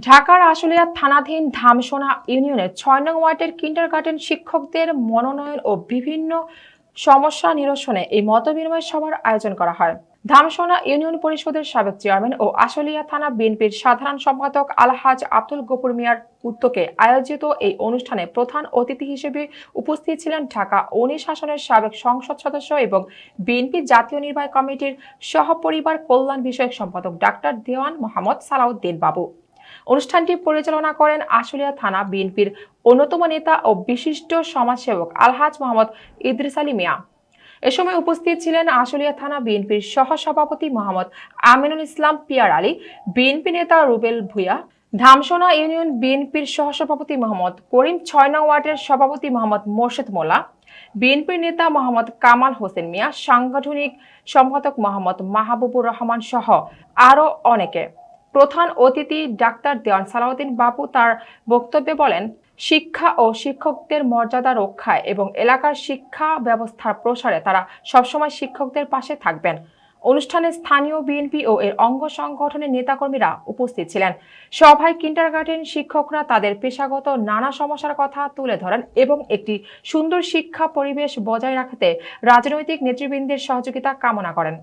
ঢাকার আশুলিয়া থানাধীন ধামসোনা ইউনিয়নের ৬ নং ওয়ার্ডের কিন্ডারগার্টেন শিক্ষকদের মনোনয়ন ও বিভিন্ন সমস্যা নিরসনে এই মতবিনিময় সভার আয়োজন করা হয়। ধামসোনা ইউনিয়ন পরিষদের সাবেক চেয়ারম্যান ও আশুলিয়া থানা বিএনপির সাধারণ সম্পাদক আলহাজ আব্দুল গফুর মিয়ার উদ্যোগে আয়োজিত এই অনুষ্ঠানে প্রধান অতিথি হিসেবে উপস্থিত ছিলেন ঢাকা ১৯ আসনের সাবেক সংসদ সদস্য এবং বিএনপি জাতীয় নির্বাহী কমিটির সহপরিবার কল্যাণ বিষয়ক সম্পাদক ডাক্তার দেওয়ান মোহাম্মদ সালাউদ্দিন বাবু। অনুষ্ঠানটি পরিচালনা করেন আশুলিয়া থানা বিএনপির অন্যতম নেতা ও বিশিষ্ট সমাজসেবক আলহাজ মোহাম্মদ ইদ্রিস আলী মিয়া। এ সময় উপস্থিত ছিলেন আশুলিয়া থানা বিএনপির সহসভাপতি মোহাম্মদ আমিনুল ইসলাম পিয়ার আলী, বিএনপি নেতা রুবেল ভুঁইয়া, ধামসোনা ইউনিয়ন বিএনপির সহসভাপতি মোহাম্মদ করিম, ৬ নং ওয়ার্ডের সভাপতি মোহাম্মদ মোর্শেদ মোল্লা, বিএনপির নেতা মোহাম্মদ কামাল হোসেন মিয়া, সাংগঠনিক সম্পাদক মোহাম্মদ মাহবুবুর রহমান সহ আরো অনেকে। প্রধান অতিথি ডাক্তার দেওয়ান সালাউদ্দিন বাবু তার বক্তব্যে বলেন, শিক্ষা ও শিক্ষকদের মর্যাদা রক্ষায় এবং এলাকার শিক্ষা ব্যবস্থার প্রসারে তারা সবসময় শিক্ষকদের পাশে থাকবেন। অনুষ্ঠানে স্থানীয় বিএনপি ও এর অঙ্গ সংগঠনের নেতাকর্মীরা উপস্থিত ছিলেন। সভায় কিন্ডারগার্টেন শিক্ষকরা তাদের পেশাগত নানা সমস্যার কথা তুলে ধরেন এবং একটি সুন্দর শিক্ষা পরিবেশ বজায় রাখতে রাজনৈতিক নেতৃবৃন্দের সহযোগিতা কামনা করেন।